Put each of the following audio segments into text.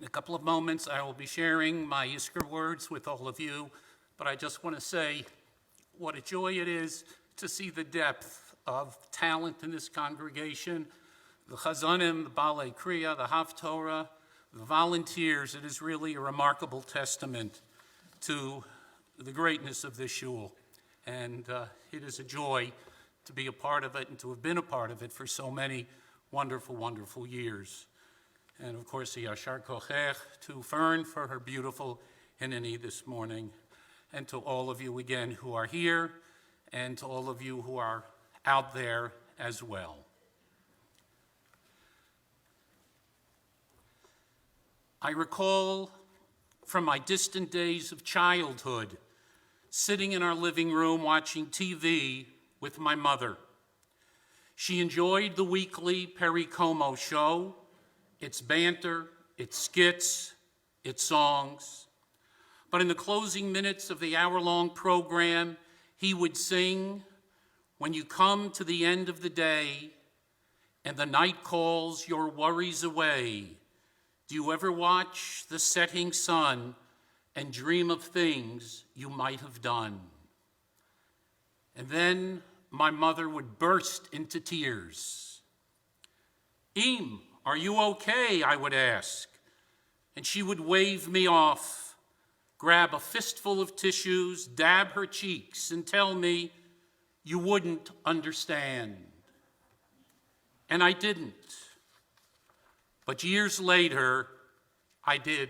a couple of moments, I will be sharing my Yizkor words with all of you, but I just want to say what a joy it is to see the depth of talent in this congregation, the chazanim, the balei kriya, the haftorah, the volunteers. It is really a remarkable testament to the greatness of this shul, and it is a joy to be a part of it and to have been a part of it for so many wonderful, wonderful years. And of course, the Yashar Kochech to Fern for her beautiful Hineni this morning, and to all of you again who are here, and to all of you who are out there as well. I recall from my distant days of childhood, sitting in our living room watching TV with my mother. She enjoyed the weekly Perry Como show, its banter, its skits, its songs. But in the closing minutes of the hour-long program, he would sing, "When you come to the end of the day and the night calls your worries away, do you ever watch the setting sun and dream of things you might have done?" And then my mother would burst into tears. "Eem, are you okay?" I would ask. And she would wave me off, grab a fistful of tissues, dab her cheeks, and tell me, "You wouldn't understand." And I didn't. But years later, I did.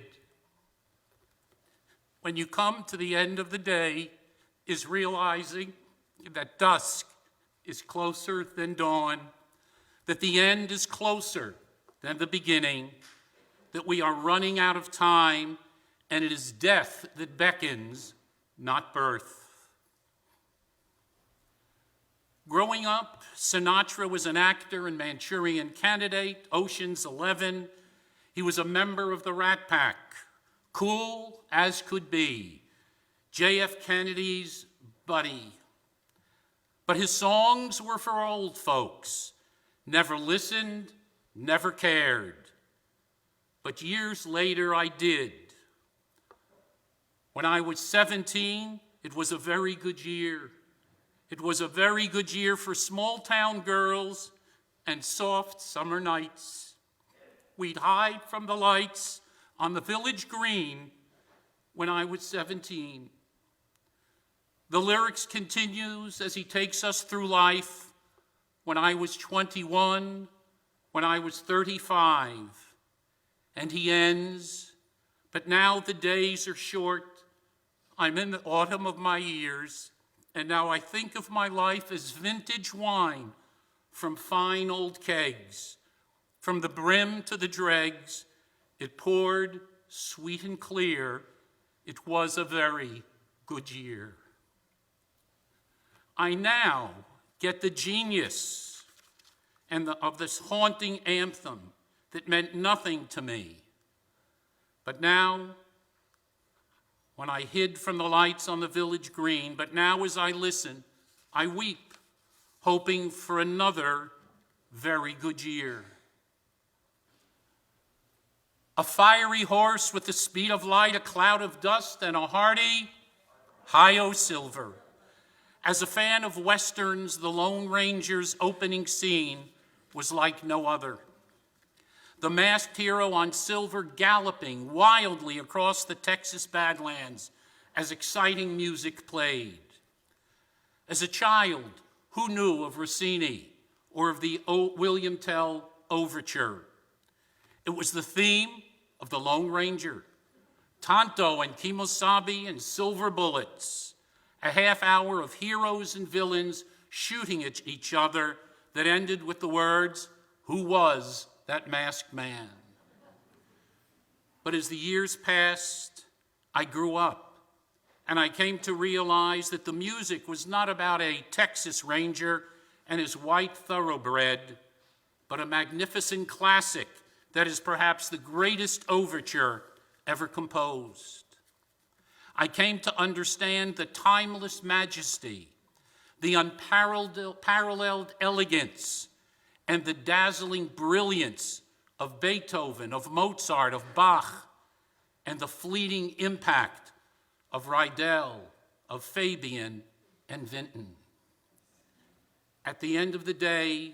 When you come to the end of the day is realizing that dusk is closer than dawn, that the end is closer than the beginning, that we are running out of time, and it is death that beckons, not birth. Growing up, Sinatra was an actor and Manchurian Candidate, Ocean's 11. He was a member of the Rat Pack, cool as could be, J.F. Kennedy's buddy. But his songs were for old folks, never listened, never cared. But years later, I did. When I was 17, it was a very good year. It was a very good year for small-town girls and soft summer nights. We'd hide from the lights on the village green when I was 17. The lyrics continues as he takes us through life. When I was 21, when I was 35, and he ends, "But now the days are short. I'm in the autumn of my years, and now I think of my life as vintage wine from fine old kegs. From the brim to the dregs, it poured sweet and clear. It was a very good year." I now get the genius of this haunting anthem that meant nothing to me. But now, when I hid from the lights on the village green, but now as I listen, I weep, hoping for another very good year. A fiery horse with the speed of light, a cloud of dust, and a hearty hi-yo silver. As a fan of Westerns, the Lone Ranger's opening scene was like no other. The masked hero on silver galloping wildly across the Texas Badlands as exciting music played. As a child, who knew of Rossini or of the William Tell Overture? It was the theme of the Lone Ranger, Tonto and Kimosabe and Silver Bullets. A half hour of heroes and villains shooting at each other that ended with the words, "Who was that masked man?" But as the years passed, I grew up, and I came to realize that the music was not about a Texas Ranger and his white thoroughbred, but a magnificent classic that is perhaps the greatest overture ever composed. I came to understand the timeless majesty, the unparalleled elegance, and the dazzling brilliance of Beethoven, of Mozart, of Bach, and the fleeting impact of Rydell, of Fabian, and Vinton. At the end of the day,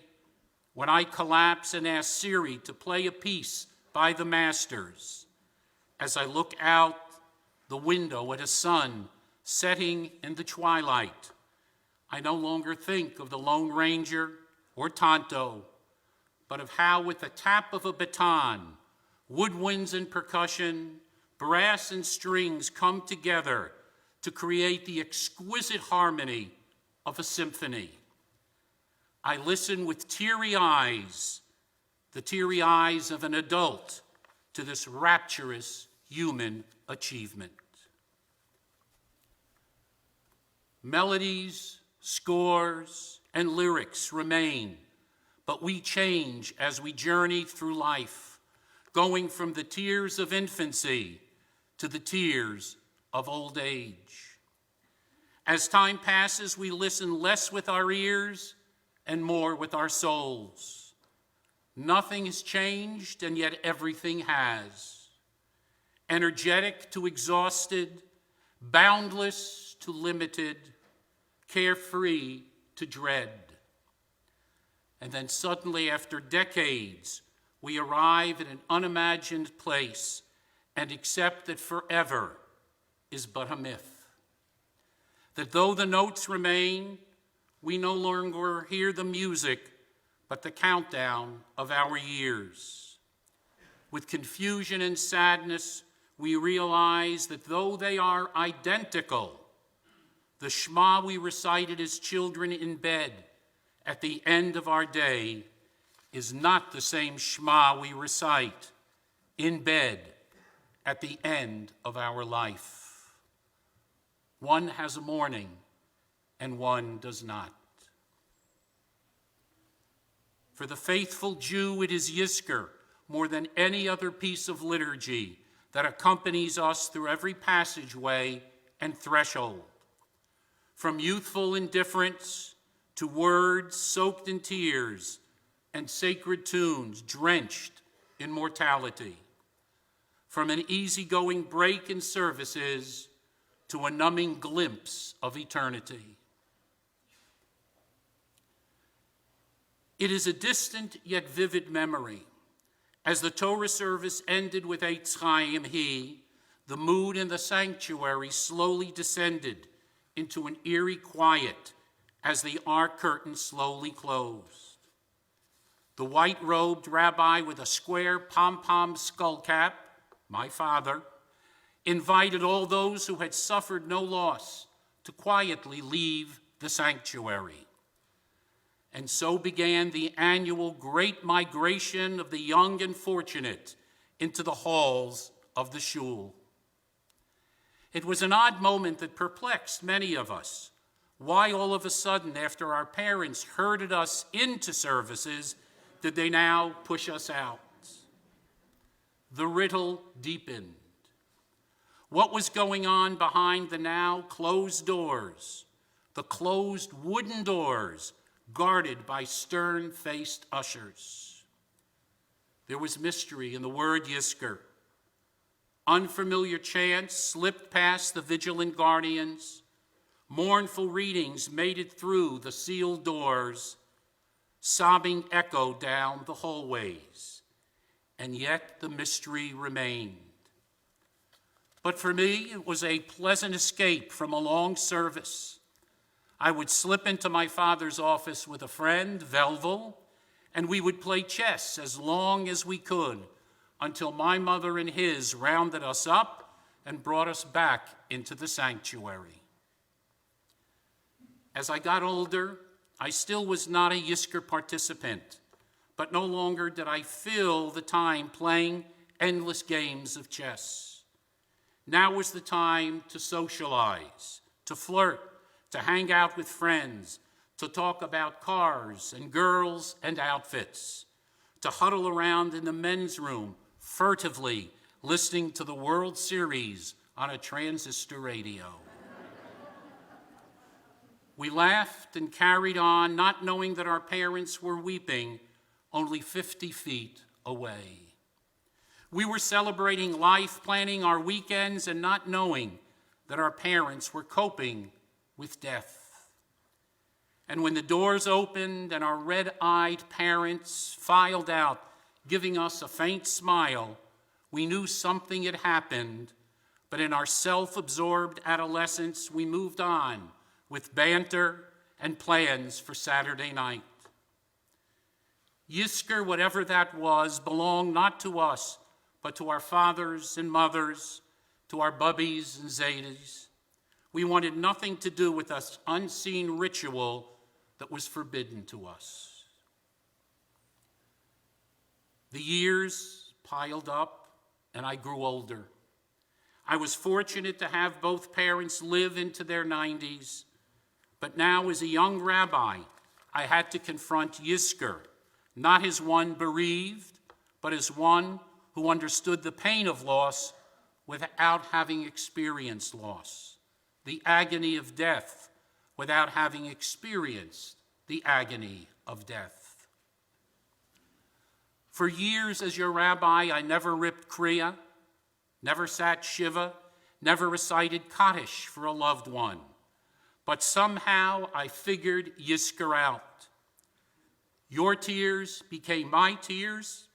when I collapse and ask Siri to play a piece by the masters, as I look out the window at a sun setting in the twilight, I no longer think of the Lone Ranger or Tonto, but of how with the tap of a baton, woodwinds and percussion, brass and strings come together to create the exquisite harmony of a symphony. I listen with teary eyes, the teary eyes of an adult, to this rapturous human achievement. Melodies, scores, and lyrics remain, but we change as we journey through life, going from the tears of infancy to the tears of old age. As time passes, we listen less with our ears and more with our souls. Nothing has changed, and yet everything has. Energetic to exhausted, boundless to limited, carefree to dread. And then suddenly, after decades, we arrive at an unimagined place and accept that forever is but a myth. That though the notes remain, we no longer hear the music, but the countdown of our years. With confusion and sadness, we realize that though they are identical, the Shema we recited as children in bed at the end of our day is not the same Shema we recite in bed at the end of our life. One has a morning and one does not. For the faithful Jew, it is Yizkor, more than any other piece of liturgy, that accompanies us through every passageway and threshold. From youthful indifference to words soaked in tears and sacred tunes drenched in mortality. From an easygoing break in services to a numbing glimpse of eternity. It is a distant yet vivid memory. As the Torah service ended with Eitz Chaim, the mood in the sanctuary slowly descended into an eerie quiet as the ark curtain slowly closed. The white-robed rabbi with a square pom-pom skull cap, my father, invited all those who had suffered no loss to quietly leave the sanctuary. And so began the annual great migration of the young and fortunate into the halls of the shul. It was an odd moment that perplexed many of us. Why all of a sudden, after our parents herded us into services, did they now push us out? The riddle deepened. What was going on behind the now closed doors, the closed wooden doors guarded by stern-faced ushers? There was mystery in the word Yizkor. Unfamiliar chants slipped past the vigilant guardians. Mournful readings made it through the sealed doors. Sobbing echoed down the hallways. And yet the mystery remained. But for me, it was a pleasant escape from a long service. I would slip into my father's office with a friend, Velvel, and we would play chess as long as we could until my mother and his rounded us up and brought us back into the sanctuary. As I got older, I still was not a Yizkor participant, but no longer did I fill the time playing endless games of chess. Now was the time to socialize, to flirt, to hang out with friends, to talk about cars and girls and outfits, to huddle around in the men's room, furtively listening to the World Series on a transistor radio. We laughed and carried on, not knowing that our parents were weeping only 50 feet away. We were celebrating life, planning our weekends, and not knowing that our parents were coping with death. And when the doors opened and our red-eyed parents filed out, giving us a faint smile, we knew something had happened, but in our self-absorbed adolescence, we moved on with banter and plans for Saturday night. Yizkor, whatever that was, belonged not to us, but to our fathers and mothers, to our bubbies and zaydas. We wanted nothing to do with this unseen ritual that was forbidden to us. The years piled up, and I grew older. I was fortunate to have both parents live into their 90s, but now as a young rabbi, I had to confront Yizkor, not as one bereaved, but as one who understood the pain of loss without having experienced loss, the agony of death without having experienced the agony of death. For years as your rabbi, I never ripped Kriya, never sat Shiva, never recited Kaddish for a loved one. But somehow I figured Yizkor out. Your tears became my tears.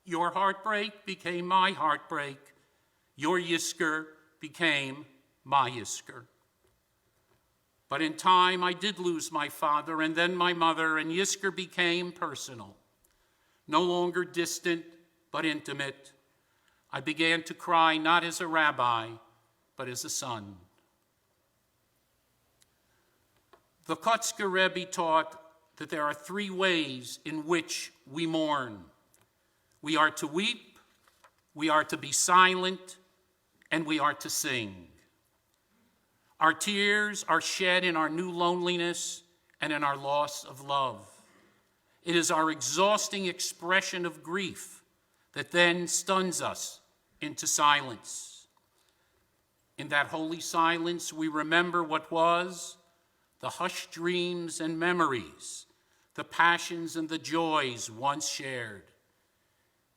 Your heartbreak became my heartbreak. Your Yizkor became my Yizkor. But in time, I did lose my father and then my mother, and Yizkor became personal. No longer distant, but intimate. I began to cry not as a rabbi, but as a son. The Kotzker Rebbe taught that there are 3 ways in which we mourn. We are to weep, we are to be silent, and we are to sing. Our tears are shed in our new loneliness and in our loss of love. It is our exhausting expression of grief that then stuns us into silence. In that holy silence, we remember what was, the hushed dreams and memories, the passions and the joys once shared.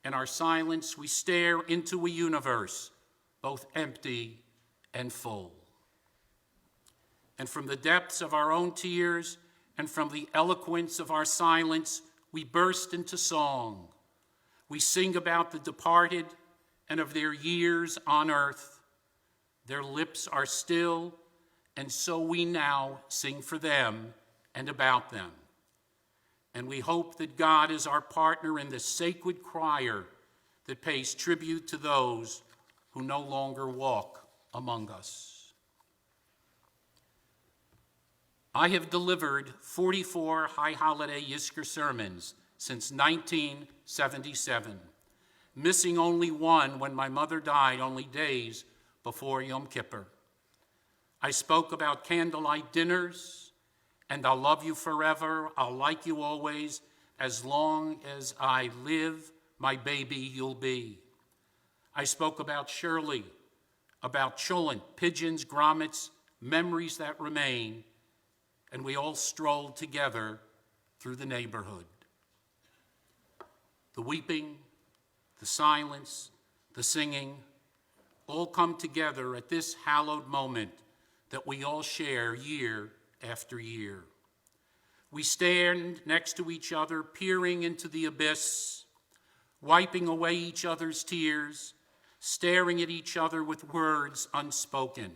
In our silence, we stare into a universe both empty and full. And from the depths of our own tears and from the eloquence of our silence, we burst into song. We sing about the departed and of their years on earth. Their lips are still, and so we now sing for them and about them. And we hope that God is our partner in the sacred choir that pays tribute to those who no longer walk among us. I have delivered 44 high holiday Yizkor sermons since 1977, missing only one when my mother died only days before Yom Kippur. I spoke about candlelight dinners, and I'll love you forever, I'll like you always, as long as I live, my baby you'll be. I spoke about Shirley, about cholent, pigeons, grommets, memories that remain, and we all strolled together through the neighborhood. The weeping, the silence, the singing, all come together at this hallowed moment that we all share year after year. We stand next to each other, peering into the abyss, wiping away each other's tears, staring at each other with words unspoken.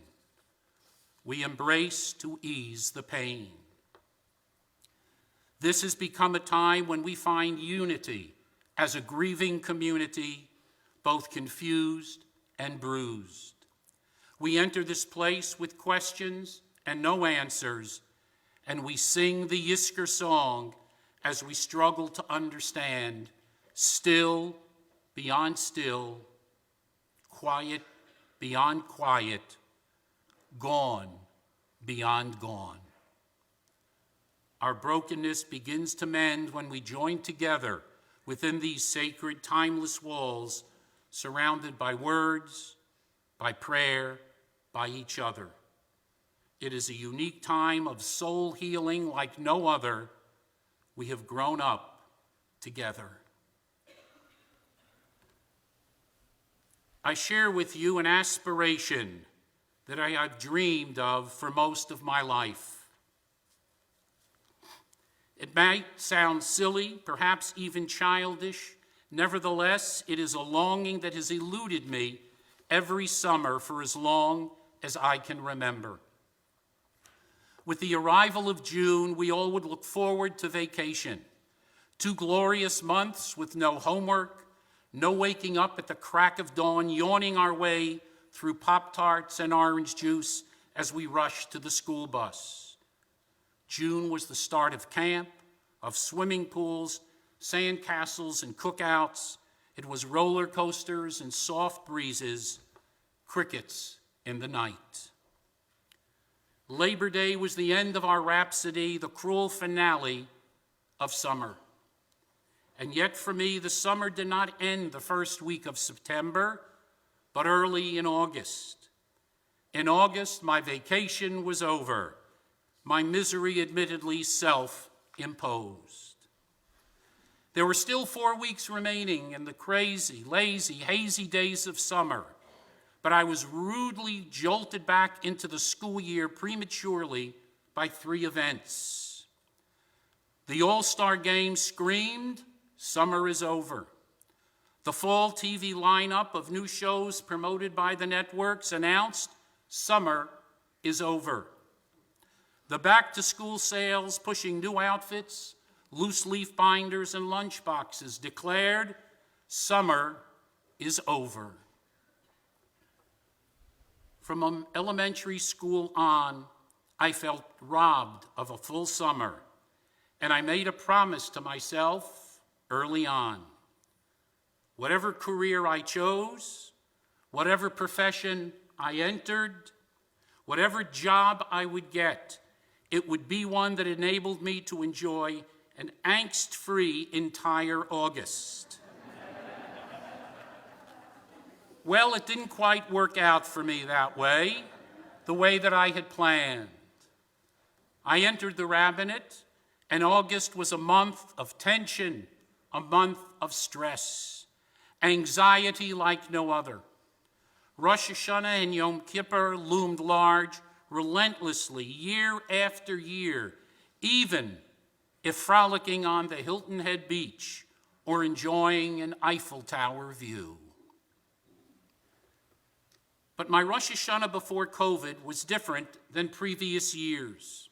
We embrace to ease the pain. This has become a time when we find unity as a grieving community, both confused and bruised. We enter this place with questions and no answers, and we sing the Yizkor song as we struggle to understand, still beyond still, quiet beyond quiet, gone beyond gone. Our brokenness begins to mend when we join together within these sacred, timeless walls, surrounded by words, by prayer, by each other. It is a unique time of soul healing like no other. We have grown up together. I share with you an aspiration that I have dreamed of for most of my life. It might sound silly, perhaps even childish. Nevertheless, it is a longing that has eluded me every summer for as long as I can remember. With the arrival of June, we all would look forward to vacation. 2 glorious months with no homework, no waking up at the crack of dawn, yawning our way through Pop-Tarts and orange juice as we rushed to the school bus. June was the start of camp, of swimming pools, sand castles and cookouts. It was roller coasters and soft breezes, crickets in the night. Labor Day was the end of our rhapsody, the cruel finale of summer. And yet for me, the summer did not end the first week of September, but early in August. In August, my vacation was over, my misery admittedly self-imposed. There were still 4 weeks remaining in the crazy, lazy, hazy days of summer, but I was rudely jolted back into the school year prematurely by 3 events. The All-Star Game screamed, "Summer is over." The fall TV lineup of new shows promoted by the networks announced, "Summer is over." The back-to-school sales pushing new outfits, loose-leaf binders, and lunchboxes declared, "Summer is over." From elementary school on, I felt robbed of a full summer, and I made a promise to myself early on. Whatever career I chose, whatever profession I entered, whatever job I would get, it would be one that enabled me to enjoy an angst-free entire August. Well, it didn't quite work out for me that way, the way that I had planned. I entered the rabbinate, and August was a month of tension, a month of stress, anxiety like no other. Rosh Hashanah and Yom Kippur loomed large, relentlessly, year after year, even if frolicking on the Hilton Head Beach or enjoying an Eiffel Tower view. But my Rosh Hashanah before COVID was different than previous years.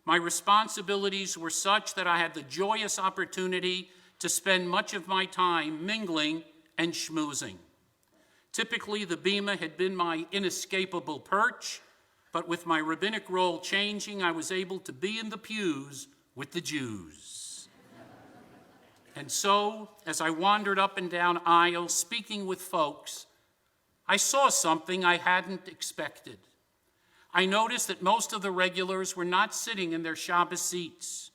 My responsibilities were such that I had the joyous opportunity to spend much of my time mingling and schmoozing. Typically, the bima had been my inescapable perch, but with my rabbinic role changing, I was able to be in the pews with the Jews. And so, as I wandered up and down aisles speaking with folks, I saw something I hadn't expected. I noticed that most of the regulars were not sitting in their Shabbos seats.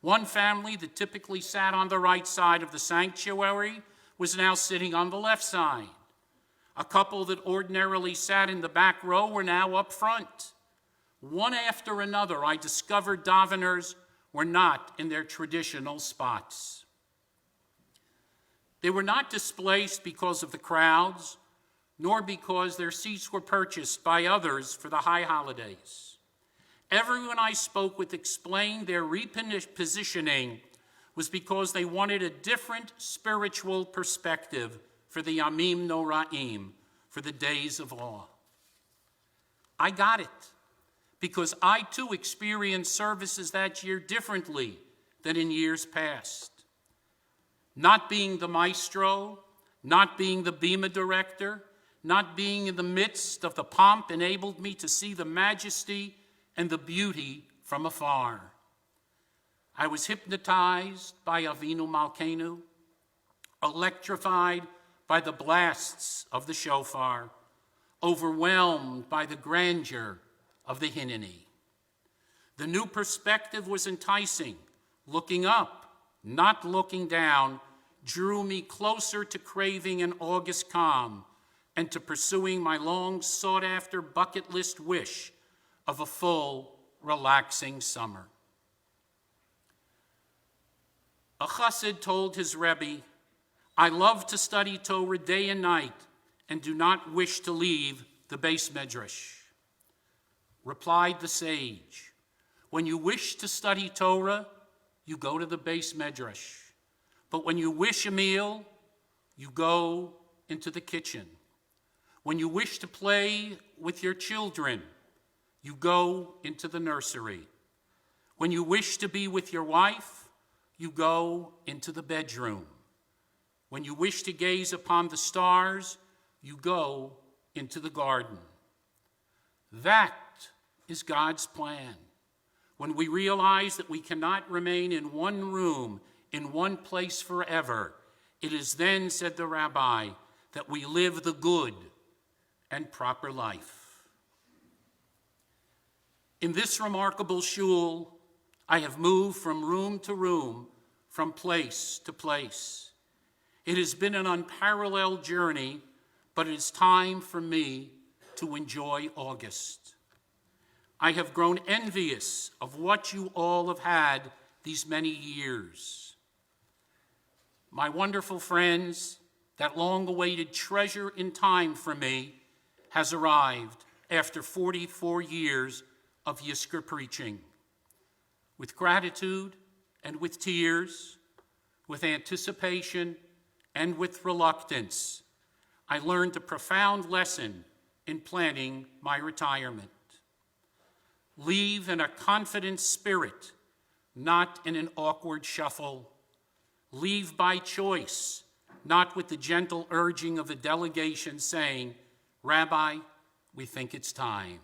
One family that typically sat on the right side of the sanctuary was now sitting on the left side. A couple that ordinarily sat in the back row were now up front. One after another, I discovered daveners were not in their traditional spots. They were not displaced because of the crowds, nor because their seats were purchased by others for the high holidays. Everyone I spoke with explained their repositioning was because they wanted a different spiritual perspective for the Yamim Noraim, for the days of awe. I got it, because I too experienced services that year differently than in years past. Not being the maestro, not being the bima director, not being in the midst of the pomp enabled me to see the majesty and the beauty from afar. I was hypnotized by Avinu Malkeinu, electrified by the blasts of the shofar, overwhelmed by the grandeur of the Hineni. The new perspective was enticing. Looking up, not looking down, drew me closer to craving an August calm and to pursuing my long sought-after bucket list wish of a full, relaxing summer. A chassid told his Rebbe, "I love to study Torah day and night and do not wish to leave the Beis Medrash. Replied the sage, when you wish to study Torah, you go to the Beis Medrash. But when you wish a meal, you go into the kitchen. When you wish to play with your children, you go into the nursery. When you wish to be with your wife, you go into the bedroom. When you wish to gaze upon the stars, you go into the garden. That is God's plan. When we realize that we cannot remain in one room, in one place forever, it is then, said the rabbi, that we live the good and proper life. In this remarkable shul, I have moved from room to room, from place to place. It has been an unparalleled journey, but it is time for me to enjoy August. I have grown envious of what you all have had these many years. My wonderful friends, that long-awaited treasure in time for me has arrived after 44 years of Yizkor preaching. With gratitude and with tears, with anticipation and with reluctance, I learned a profound lesson in planning my retirement. Leave in a confident spirit, not in an awkward shuffle. Leave by choice, not with the gentle urging of the delegation saying, Rabbi, we think it's time.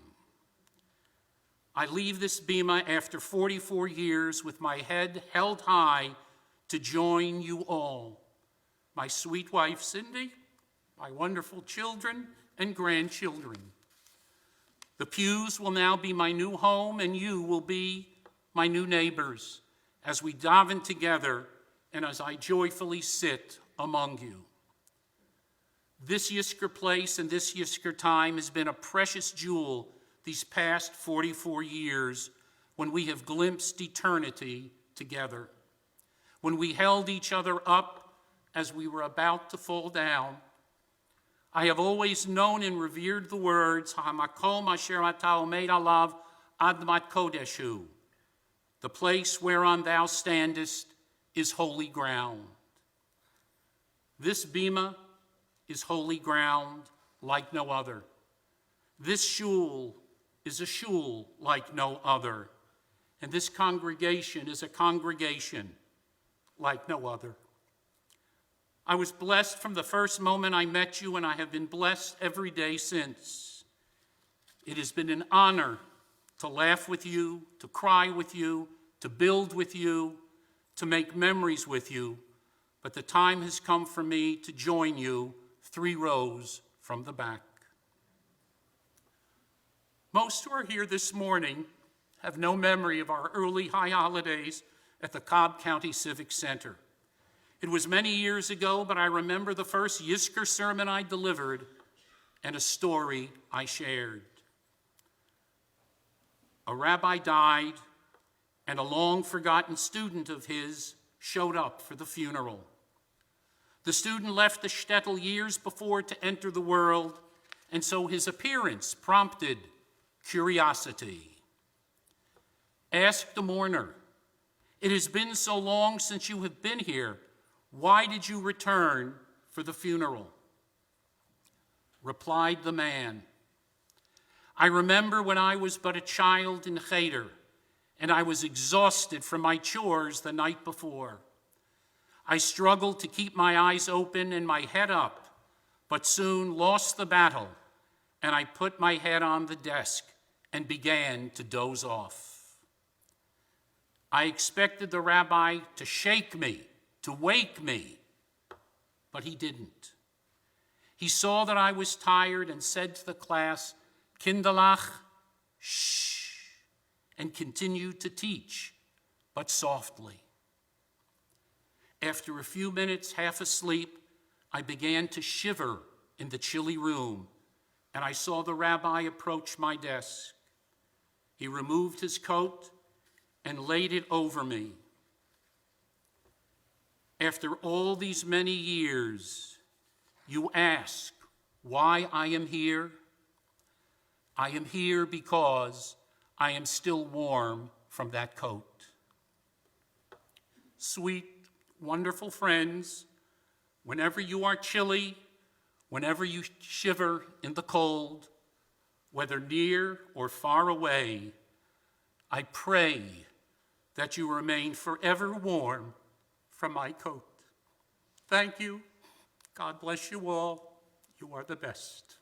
I leave this bima after 44 years with my head held high to join you all, my sweet wife, Cindy, my wonderful children and grandchildren. The pews will now be my new home, and you will be my new neighbors as we daven together and as I joyfully sit among you. This Yizkor place and this Yizkor time has been a precious jewel these past 44 years when we have glimpsed eternity together, when we held each other up as we were about to fall down. I have always known and revered the words, Hamakom asher ata omed alav admat kodeshu. The place whereon thou standest is holy ground. This bima is holy ground like no other. This shul is a shul like no other. And this congregation is a congregation like no other. I was blessed from the first moment I met you, and I have been blessed every day since. It has been an honor to laugh with you, to cry with you, to build with you, to make memories with you, but the time has come for me to join you 3 rows from the back. Most who are here this morning have no memory of our early high holidays at the Cobb County Civic Center. It was many years ago, but I remember the first Yizkor sermon I delivered and a story I shared. A rabbi died, and a long-forgotten student of his showed up for the funeral. The student left the shtetl years before to enter the world, and so his appearance prompted curiosity. Ask the mourner, "It has been so long since you have been here. Why did you return for the funeral?" Replied the man, "I remember when I was but a child in Cheder, and I was exhausted from my chores the night before. I struggled to keep my eyes open and my head up, but soon lost the battle, and I put my head on the desk and began to doze off. I expected the rabbi to shake me, to wake me, but he didn't. He saw that I was tired and said to the class, 'Kinderlach, shh,' and continued to teach, but softly. After a few minutes, half asleep, I began to shiver in the chilly room, and I saw the rabbi approach my desk. He removed his coat and laid it over me. 'After all these many years, you ask, why I am here? I am here because I am still warm from that coat. Sweet, wonderful friends, whenever you are chilly, whenever you shiver in the cold, whether near or far away, I pray that you remain forever warm from my coat. Thank you. God bless you all. You are the best.